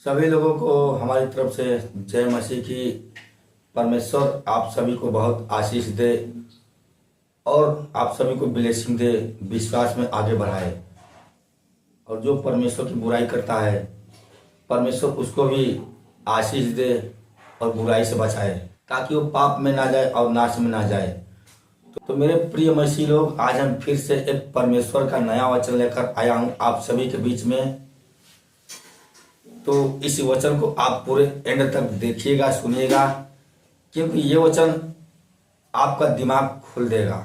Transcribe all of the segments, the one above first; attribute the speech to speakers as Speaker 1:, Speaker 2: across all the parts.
Speaker 1: सभी लोगों को हमारी तरफ से जय मसीह की। परमेश्वर आप सभी को बहुत आशीष दे और आप सभी को ब्लेसिंग दे, विश्वास में आगे बढ़ाए। और जो परमेश्वर की बुराई करता है, परमेश्वर उसको भी आशीष दे और बुराई से बचाए, ताकि वो पाप में ना जाए और नाश में ना जाए। तो मेरे प्रिय मसीह लोग, आज हम फिर से एक परमेश्वर का नया वचन लेकर आया हूँ आप सभी के बीच में। तो इस वचन को आप पूरे एंड तक देखिएगा, सुनिएगा, क्योंकि ये वचन आपका दिमाग खोल देगा।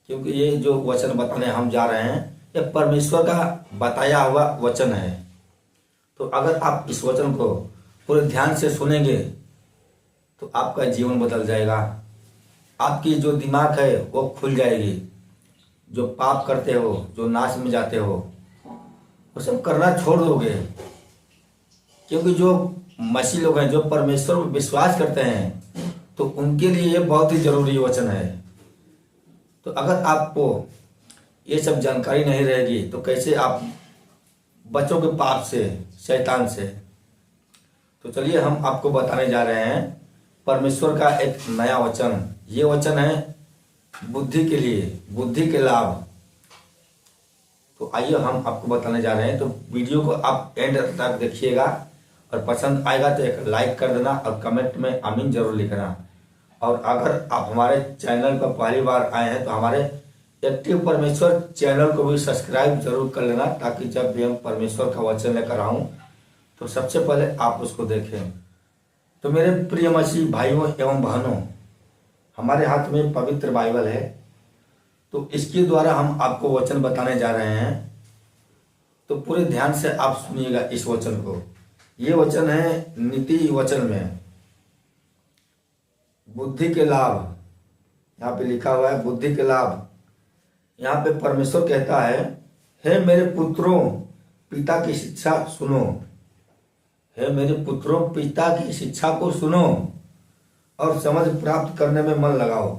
Speaker 1: क्योंकि ये जो वचन बताने हम जा रहे हैं, ये परमेश्वर का बताया हुआ वचन है। तो अगर आप इस वचन को पूरे ध्यान से सुनेंगे तो आपका जीवन बदल जाएगा। आपकी जो दिमाग है वो खुल जाएगी। जो पाप करते हो, जो नाश में जाते हो, वो सब करना छोड़ दोगे। क्योंकि जो मसीह लोग हैं, जो परमेश्वर पर विश्वास करते हैं, तो उनके लिए ये बहुत ही जरूरी वचन है। तो अगर आपको ये सब जानकारी नहीं रहेगी तो कैसे आप बचोगे पाप से, शैतान से। तो चलिए हम आपको बताने जा रहे हैं परमेश्वर का एक नया वचन। ये वचन है बुद्धि के लिए, बुद्धि के लाभ। तो आइए हम आपको बताने जा रहे हैं। तो वीडियो को आप एंड तक देखिएगा और पसंद आएगा तो एक लाइक कर देना और कमेंट में आमीन जरूर लिखना। और अगर आप हमारे चैनल पर पहली बार आए हैं तो हमारे एक्टिव परमेश्वर चैनल को भी सब्सक्राइब जरूर कर लेना, ताकि जब भी हम परमेश्वर का वचन लेकर आऊं तो सबसे पहले आप उसको देखें। तो मेरे प्रिय मसीह भाइयों एवं बहनों, हमारे हाथ में पवित्र बाइबल है। तो इसके द्वारा हम आपको वचन बताने जा रहे हैं। तो पूरे ध्यान से आप सुनिएगा इस वचन को। ये वचन है नीति वचन में बुद्धि के लाभ। यहाँ पे लिखा हुआ है बुद्धि के लाभ। यहाँ पे परमेश्वर कहता है, हे मेरे पुत्रों, पिता की शिक्षा सुनो। हे मेरे पुत्रों, पिता की शिक्षा को सुनो और समझ प्राप्त करने में मन लगाओ।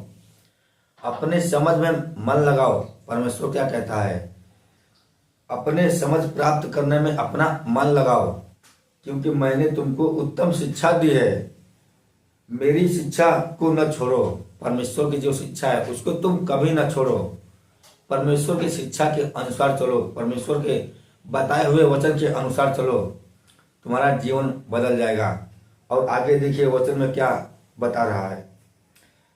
Speaker 1: अपने समझ में मन लगाओ। परमेश्वर क्या कहता है? अपने समझ प्राप्त करने में अपना मन लगाओ, क्योंकि मैंने तुमको उत्तम शिक्षा दी है। मेरी शिक्षा को न छोड़ो। परमेश्वर की जो शिक्षा है उसको तुम कभी न छोड़ो। परमेश्वर की शिक्षा के अनुसार चलो, परमेश्वर के बताए हुए वचन के अनुसार चलो, तुम्हारा जीवन बदल जाएगा। और आगे देखिए वचन में क्या बता रहा है।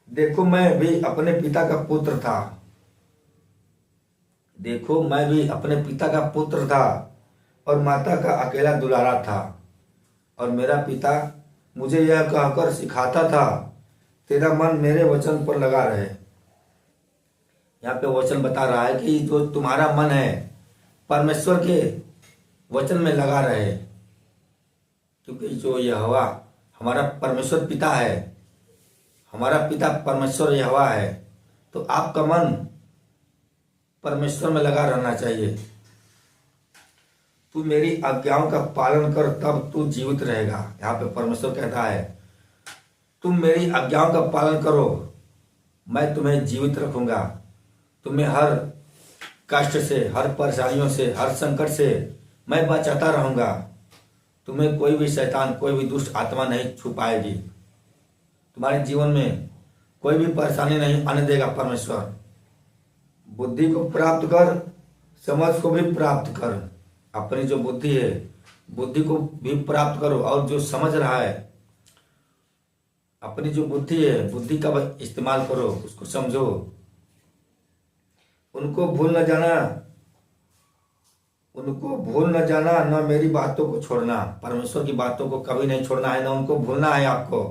Speaker 1: देखो मैं भी अपने पिता का पुत्र था। देखो मैं भी अपने पिता का पुत्र था और माता का अकेला दुलारा था। और मेरा पिता मुझे यह कहकर सिखाता था, तेरा मन मेरे वचन पर लगा रहे। यहाँ पे वचन बता रहा है कि जो तुम्हारा मन है परमेश्वर के वचन में लगा रहे। क्योंकि जो यहोवा हमारा परमेश्वर पिता है, हमारा पिता परमेश्वर यहोवा है, तो आपका मन परमेश्वर में लगा रहना चाहिए। तू मेरी आज्ञाओं का पालन कर, तब तू जीवित रहेगा। यहाँ पे परमेश्वर कहता है, तुम मेरी आज्ञाओं का पालन करो, मैं तुम्हें जीवित रखूंगा। तुम्हें हर कष्ट से, हर परेशानियों से, हर संकट से मैं बचाता रहूंगा। तुम्हें कोई भी शैतान, कोई भी दुष्ट आत्मा नहीं छू पाएगी। तुम्हारे जीवन में कोई भी परेशानी नहीं आने देगा परमेश्वर। बुद्धि को प्राप्त कर, समझ को भी प्राप्त कर। अपनी जो बुद्धि है, बुद्धि को भी प्राप्त करो। और जो समझ रहा है, अपनी जो बुद्धि है, बुद्धि का इस्तेमाल करो, उसको समझो। उनको भूल न जाना, उनको भूल न जाना, न मेरी बातों को छोड़ना। परमेश्वर की बातों को कभी नहीं छोड़ना है, न उनको भूलना है आपको।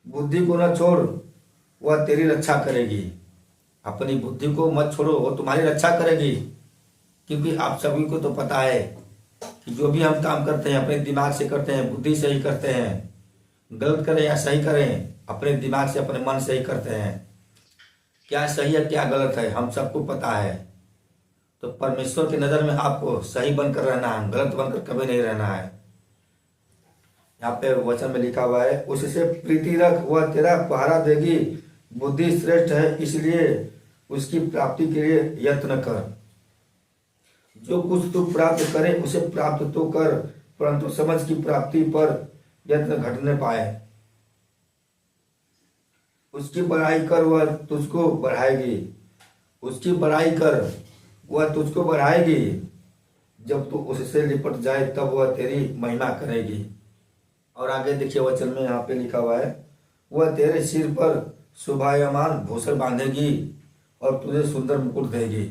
Speaker 1: बुद्धि को न छोड़, वह तेरी रक्षा करेगी। अपनी बुद्धि को मत छोड़ो, वो तुम्हारी रक्षा करेगी। क्योंकि आप सभी को तो पता है कि जो भी हम काम करते हैं अपने दिमाग से करते हैं, बुद्धि से ही करते हैं। गलत करें या सही करें, अपने दिमाग से, अपने मन से ही करते हैं। क्या सही है क्या गलत है हम सबको पता है। तो परमेश्वर की नज़र में आपको सही बनकर रहना है, गलत बनकर कभी नहीं रहना है। यहाँ पे वचन में लिखा हुआ है, उससे प्रीति रख, वह तेरा पहरा देगी। बुद्धि श्रेष्ठ है, इसलिए उसकी प्राप्ति के लिए यत्न कर। जो कुछ तू प्राप्त करे उसे प्राप्त तो कर, परंतु समझ की प्राप्ति पर यत्न घटने पाए। उसकी बड़ाई कर वह तुझको बढ़ाएगी, उसकी बड़ाई कर वह तुझको बढ़ाएगी। जब तू उससे लिपट जाए तब वह तेरी महिमा करेगी। और आगे देखिए वचन में यहाँ पे लिखा हुआ है, वह तेरे सिर पर शोभायमान भूषण बांधेगी और तुझे सुंदर मुकुट देगी।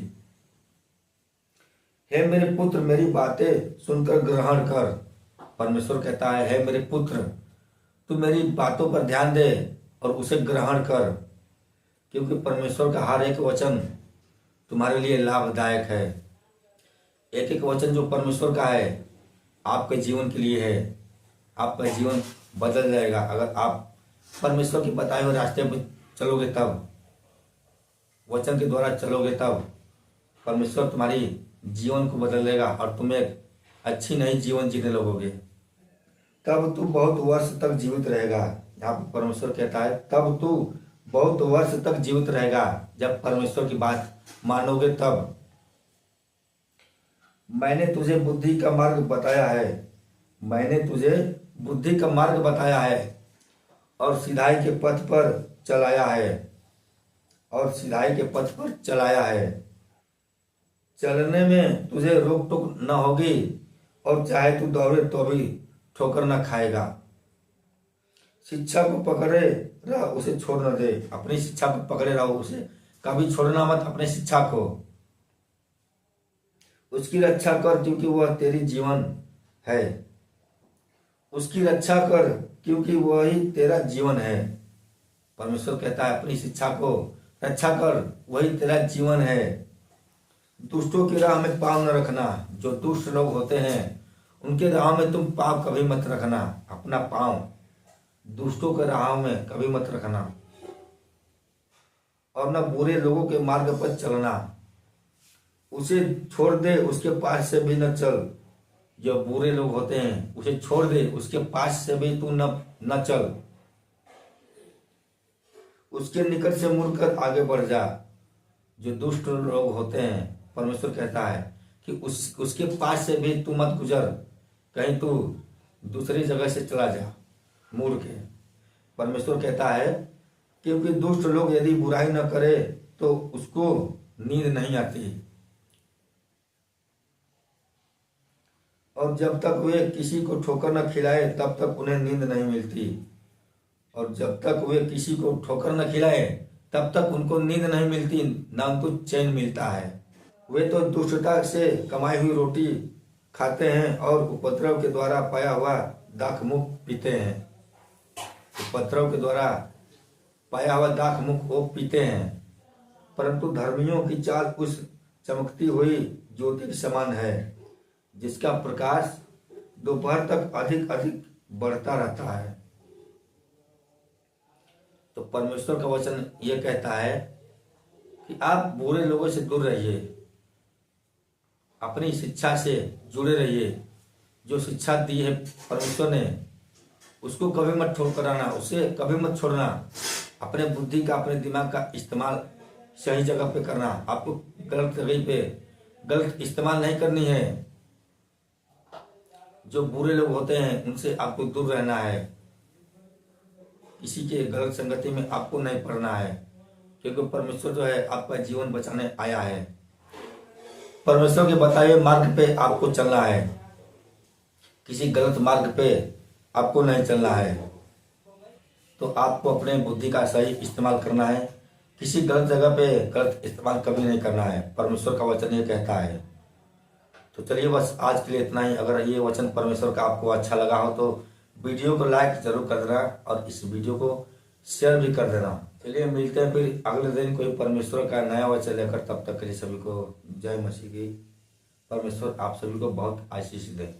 Speaker 1: हे मेरे पुत्र मेरी बातें सुनकर ग्रहण कर। परमेश्वर कहता है, हे मेरे पुत्र तू मेरी बातों पर ध्यान दे और उसे ग्रहण कर, क्योंकि परमेश्वर का हर एक वचन तुम्हारे लिए लाभदायक है। एक एक वचन जो परमेश्वर का है आपके जीवन के लिए है। आपका जीवन बदल जाएगा अगर आप परमेश्वर के बताए हुए रास्ते पर चलोगे, तब वचन के द्वारा चलोगे, तब परमेश्वर तुम्हारी जीवन को बदल देगा और तुम एक अच्छी नई जीवन जीने लगोगे। तब तू बहुत वर्ष तक जीवित रहेगा। यहाँ पर परमेश्वर कहता है तब तू बहुत वर्ष तक जीवित रहेगा। जब परमेश्वर की बात मानोगे तब। मैंने तुझे बुद्धि का मार्ग बताया है, मैंने तुझे बुद्धि का मार्ग बताया है और सिधाई के पथ पर चलाया है, और सिधाई के पथ पर चलाया है। चलने में तुझे रोक टोक न होगी और चाहे तू दौड़े तो भी ठोकर न खाएगा। शिक्षा को पकड़े रह, उसे छोड़ न दे। अपनी शिक्षा को पकड़े रहो, उसे कभी छोड़ना मत। अपने शिक्षा को उसकी रक्षा कर, क्योंकि वह तेरी जीवन है। उसकी रक्षा कर क्योंकि वही तेरा जीवन है। परमेश्वर कहता है अपनी शिक्षा को रक्षा कर, वही तेरा जीवन है। दुष्टों की राह में पाँव न रखना। जो दुष्ट लोग होते हैं उनके राह में तुम पाँव कभी मत रखना। अपना पाँव दुष्टों के राह में कभी मत रखना, और न बुरे लोगों के मार्ग पर चलना। उसे छोड़ दे, उसके पास से भी न चल। जो बुरे लोग होते हैं उसे छोड़ दे, उसके पास से भी तू न चल। उसके निकट से मुड़कर आगे बढ़ जा। जो दुष्ट लोग होते हैं परमेश्वर कहता है कि उसके पास से भी तू मत गुजर, कहीं तू दूसरी जगह से चला जा मुड़ के। परमेश्वर कहता है क्योंकि दुष्ट लोग यदि बुराई न करे तो उसको नींद नहीं आती, और जब तक वे किसी को ठोकर न खिलाए तब तक उन्हें नींद नहीं मिलती। और जब तक वे किसी को ठोकर न खिलाए तब तक उनको नींद नहीं मिलती, ना उनको चैन मिलता है। वे तो दुष्टता से कमाई हुई रोटी खाते हैं और उपद्रव के द्वारा पाया हुआ दाखमुख पीते हैं। उपद्रव के द्वारा पाया हुआ दाखमुख वो पीते हैं। परंतु धर्मियों की चाल उस चमकती हुई ज्योति के समान है, जिसका प्रकाश दोपहर तक अधिक अधिक बढ़ता रहता है। तो परमेश्वर का वचन यह कहता है कि आप बुरे लोगों से दूर रहिए, अपनी शिक्षा से जुड़े रहिए। जो शिक्षा दी है परमेश्वर ने उसको कभी मत ठुकराना, उसे कभी मत छोड़ना। अपने बुद्धि का, अपने दिमाग का इस्तेमाल सही जगह पे करना। आपको गलत जगह पे गलत इस्तेमाल नहीं करनी है। जो बुरे लोग होते हैं उनसे आपको दूर रहना है। किसी के गलत संगति में आपको नहीं पड़ना है, क्योंकि परमेश्वर जो है आपका जीवन बचाने आया है। परमेश्वर के बताए हुए मार्ग पे आपको चलना है, किसी गलत मार्ग पे आपको नहीं चलना है। तो आपको अपने बुद्धि का सही इस्तेमाल करना है, किसी गलत जगह पे गलत इस्तेमाल कभी नहीं करना है। परमेश्वर का वचन ये कहता है। तो चलिए बस आज के लिए इतना ही। अगर ये वचन परमेश्वर का आपको अच्छा लगा हो तो वीडियो को लाइक जरूर कर देना और इस वीडियो को शेयर भी कर देना। चलिए मिलते हैं फिर अगले दिन कोई परमेश्वर का नया वचन लेकर। तब तक के लिए सभी को जय मसीह की। परमेश्वर आप सभी को बहुत आशीष दे।